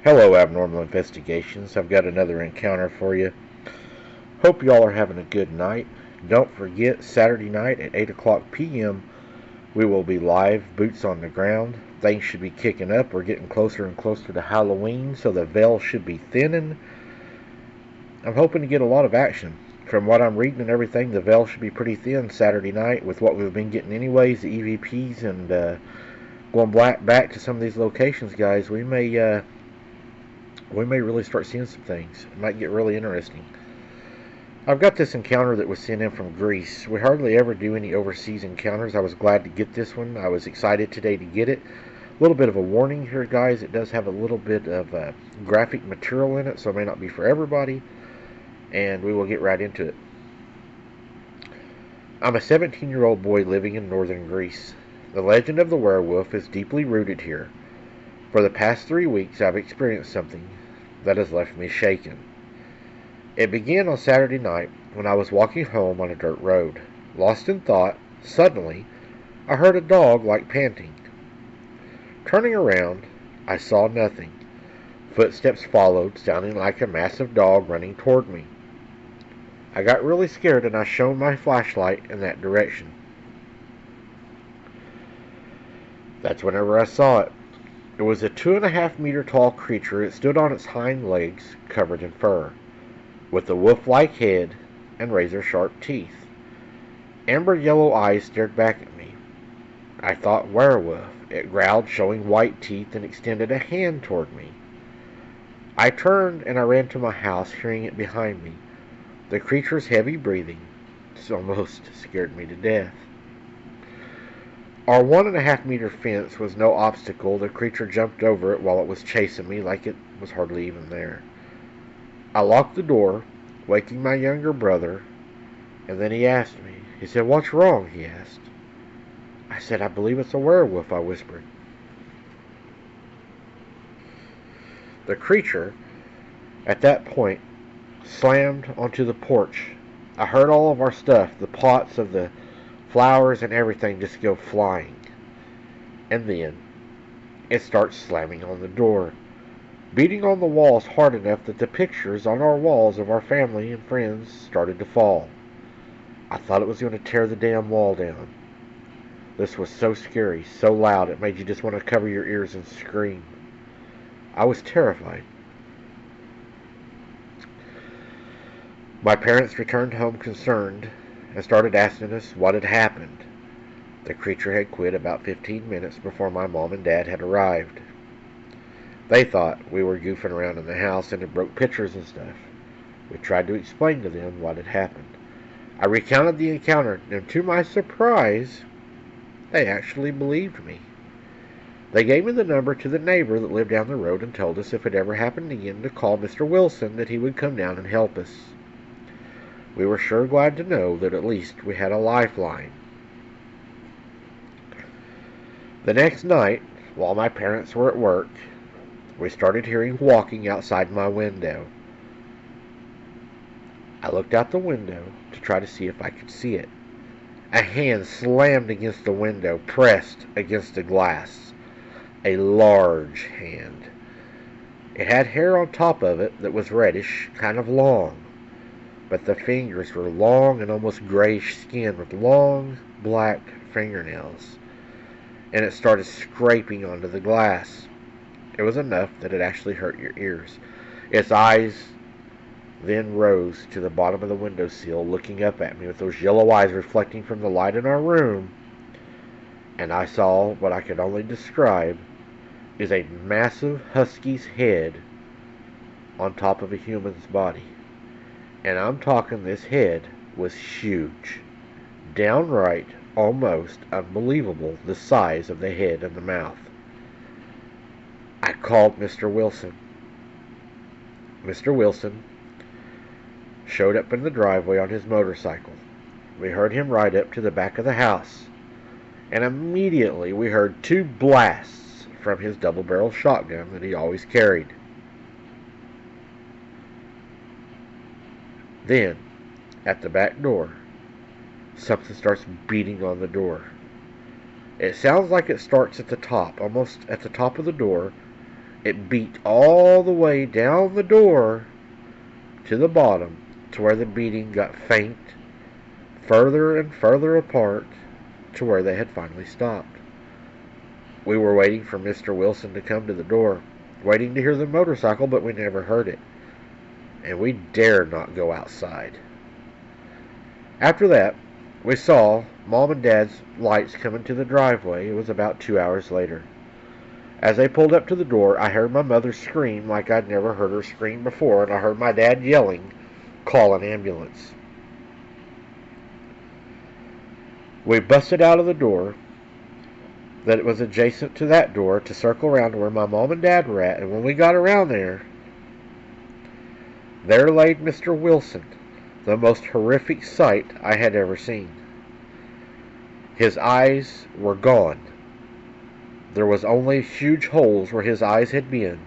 Hello, Abnormal Investigations. I've got another encounter for you. Hope y'all are having a good night. Don't forget, Saturday night at 8 o'clock p.m., we will be live, boots on the ground. Things should be kicking up. We're getting closer and closer to Halloween, so the veil should be thinning. I'm hoping to get a lot of action. From what I'm reading and everything, the veil should be pretty thin Saturday night with what we've been getting anyways, the EVPs, and going back to some of these locations, guys. We may really start seeing some things. It might get really interesting. I've got this encounter that was sent in from Greece. We hardly ever do any overseas encounters. I was glad to get this one. I was excited today to get it. A little bit of a warning here, guys. It does have a little bit of graphic material in it, so it may not be for everybody. And we will get right into it. I'm a 17-year-old boy living in northern Greece. The legend of the werewolf is deeply rooted here. For the past 3 weeks, I've experienced something that has left me shaken. It began on Saturday night when I was walking home on a dirt road. Lost in thought, suddenly, I heard a dog like panting. Turning around, I saw nothing. Footsteps followed, sounding like a massive dog running toward me. I got really scared and I shone my flashlight in that direction. That's whenever I saw it. It was a 2.5-meter tall creature. It stood on its hind legs, covered in fur, with a wolf-like head and razor-sharp teeth. Amber yellow eyes stared back at me. I thought werewolf. It growled, showing white teeth, and extended a hand toward me. I turned and I ran to my house, hearing it behind me. The creature's heavy breathing almost scared me to death. Our 1.5-meter fence was no obstacle. The creature jumped over it while it was chasing me like it was hardly even there. I locked the door, waking my younger brother, and then he asked me. He said, "What's wrong?" he asked. I said, "I believe it's a werewolf," I whispered. The creature, at that point, slammed onto the porch. I heard all of our stuff, the pots of the flowers and everything, just go flying. And then it starts slamming on the door, beating on the walls hard enough that the pictures on our walls of our family and friends started to fall. I thought it was going to tear the damn wall down. This was so scary, so loud, it made you just want to cover your ears and scream. I was terrified. My parents returned home concerned and started asking us what had happened. The creature had quit about 15 minutes before my mom and dad had arrived. They thought we were goofing around in the house and it broke pictures and stuff. We tried to explain to them what had happened. I recounted the encounter, and to my surprise, they actually believed me. They gave me the number to the neighbor that lived down the road and told us if it ever happened again to call Mr. Wilson, that he would come down and help us. We were sure glad to know that at least we had a lifeline. The next night, while my parents were at work, we started hearing walking outside my window. I looked out the window to try to see if I could see it. A hand slammed against the window, pressed against the glass. A large hand. It had hair on top of it that was reddish, kind of long. But the fingers were long and almost grayish skin with long black fingernails. And it started scraping onto the glass. It was enough that it actually hurt your ears. Its eyes then rose to the bottom of the windowsill, looking up at me with those yellow eyes reflecting from the light in our room. And I saw what I could only describe is a massive husky's head on top of a human's body. And I'm talking, this head was huge. Downright, almost unbelievable, the size of the head and the mouth. I called Mr. Wilson. Mr. Wilson showed up in the driveway on his motorcycle. We heard him ride up to the back of the house. And immediately we heard 2 blasts from his double-barrel shotgun that he always carried. Then, at the back door, something starts beating on the door. It sounds like it starts at the top, almost at the top of the door, It beat all the way down the door to the bottom, to where the beating got faint, further and further apart, to where they had finally stopped. We were waiting for Mr. Wilson to come to the door, waiting to hear the motorcycle, but we never heard it, and we dared not go outside. After that, we saw Mom and Dad's lights coming to the driveway. It was about 2 hours later. As they pulled up to the door, I heard my mother scream like I'd never heard her scream before, and I heard my dad yelling, "Call an ambulance." We busted out of the door that was adjacent to that door to circle around to where my mom and dad were at, and when we got around there laid Mr. Wilson, the most horrific sight I had ever seen. His eyes were gone. There was only huge holes where his eyes had been,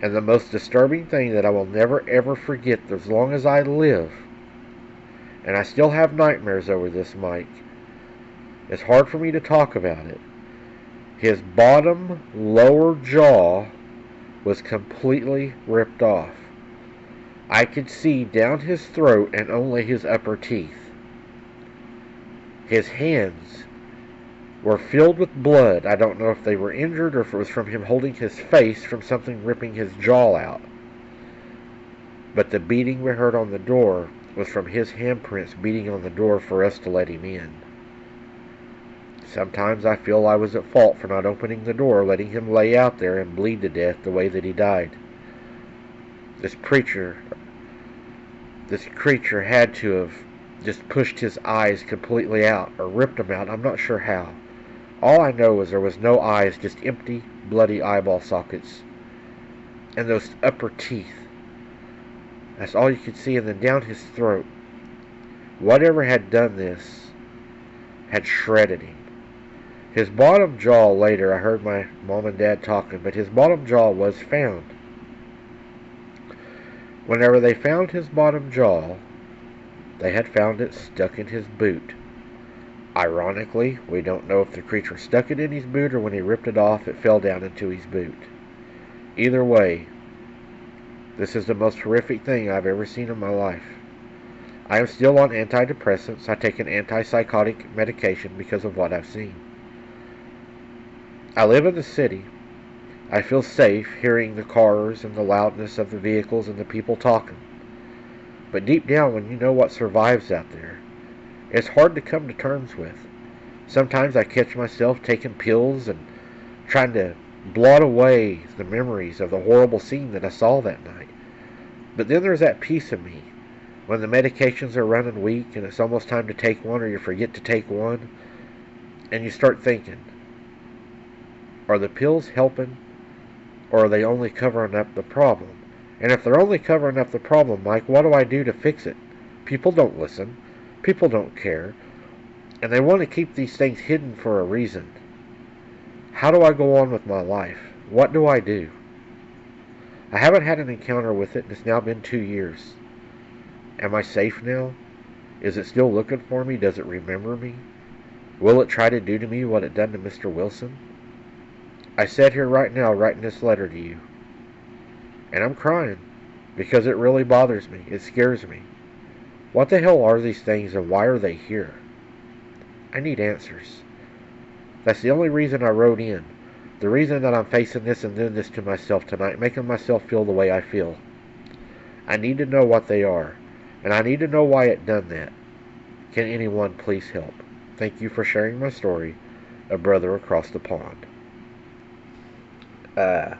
and the most disturbing thing that I will never ever forget as long as I live, and I still have nightmares over this, Mike. It's hard for me to talk about it. His bottom lower jaw was completely ripped off. I could see down his throat and only his upper teeth. His hands were filled with blood. I don't know if they were injured or if it was from him holding his face from something ripping his jaw out. But the beating we heard on the door was from his handprints beating on the door for us to let him in. Sometimes I feel I was at fault for not opening the door, letting him lay out there and bleed to death the way that he died. This creature had to have just pushed his eyes completely out or ripped them out. I'm not sure how. All I know is there was no eyes, just empty, bloody eyeball sockets. And those upper teeth. That's all you could see. And then down his throat. Whatever had done this had shredded him. His bottom jaw later, I heard my mom and dad talking, but his bottom jaw was found. Whenever they found his bottom jaw, they had found it stuck in his boot. Ironically, we don't know if the creature stuck it in his boot or when he ripped it off, it fell down into his boot. Either way, this is the most horrific thing I've ever seen in my life. I am still on antidepressants. I take an antipsychotic medication because of what I've seen. I live in the city. I feel safe hearing the cars and the loudness of the vehicles and the people talking. But deep down, when you know what survives out there, it's hard to come to terms with. Sometimes I catch myself taking pills and trying to blot away the memories of the horrible scene that I saw that night. But then there's that piece of me, when the medications are running weak and it's almost time to take one or you forget to take one, and you start thinking, are the pills helping, or are they only covering up the problem? And if they're only covering up the problem, Mike, what do I do to fix it? People don't listen. People don't care. And they want to keep these things hidden for a reason. How do I go on with my life? What do I do? I haven't had an encounter with it, and it's now been 2 years. Am I safe now? Is it still looking for me? Does it remember me? Will it try to do to me what it done to Mr. Wilson? I sit here right now writing this letter to you. And I'm crying because it really bothers me. It scares me. What the hell are these things and why are they here? I need answers. That's the only reason I wrote in. The reason that I'm facing this and doing this to myself tonight, making myself feel the way I feel. I need to know what they are. And I need to know why it done that. Can anyone please help? Thank you for sharing my story. A brother across the pond. I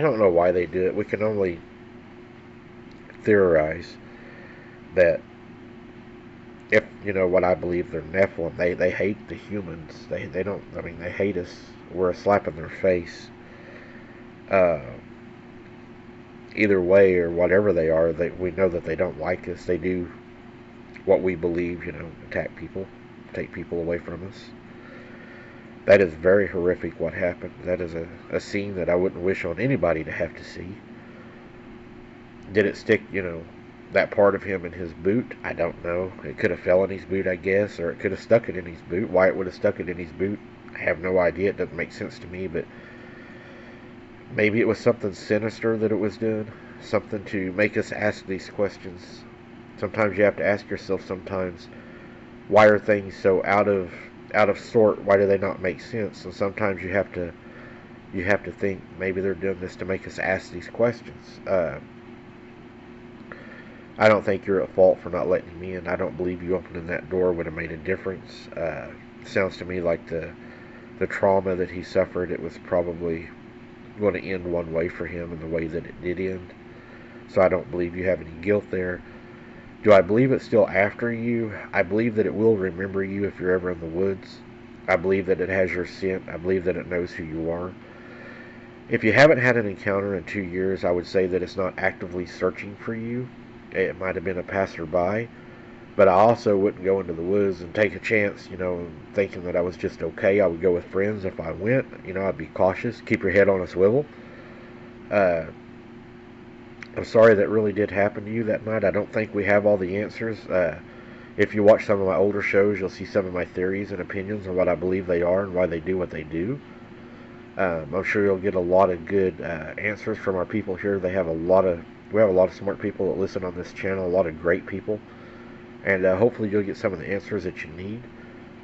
don't know why they do it. We can only theorize that if, what I believe they're Nephilim, they hate the humans. They don't, they hate us. We're a slap in their face. Either way or whatever they are, we know that they don't like us. They do what we believe, attack people, take people away from us. That is very horrific what happened. That is a scene that I wouldn't wish on anybody to have to see. Did it stick, that part of him in his boot. I don't know. It could have fell in his boot, I guess, or it could have stuck it in his boot. Why it would have stuck it in his boot, I have no idea. It doesn't make sense to me, but maybe it was something sinister that it was doing, something to make us ask these questions. Sometimes you have to ask yourself sometimes, why are things so out of sort? Why do they not make sense? And sometimes you have to think maybe they're doing this to make us ask these questions. I don't think you're at fault for not letting me in. I don't believe you opening that door would have made a difference. Sounds to me like the trauma that he suffered, it was probably going to end one way for him in the way that it did end. So I don't believe you have any guilt there. Do I believe it's still after you? I believe that it will remember you if you're ever in the woods. I believe that it has your scent. I believe that it knows who you are. If you haven't had an encounter in 2 years, I would say that it's not actively searching for you. It might have been a passerby, but I also wouldn't go into the woods and take a chance, thinking that I was just okay. I would go with friends if I went. I'd be cautious. Keep your head on a swivel. Uh, I'm sorry that really did happen to you that night. I don't think we have all the answers. If you watch some of my older shows, you'll see some of my theories and opinions on what I believe they are and why they do what they do. I'm sure you'll get a lot of good answers from our people here. We have a lot of smart people that listen on this channel, a lot of great people, and hopefully you'll get some of the answers that you need.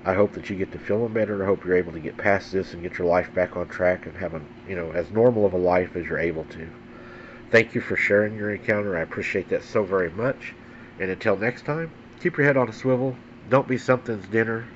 I hope that you get to feeling better. I hope you're able to get past this and get your life back on track and have as normal of a life as you're able to. Thank you for sharing your encounter. I appreciate that so very much. And until next time, keep your head on a swivel. Don't be something's dinner.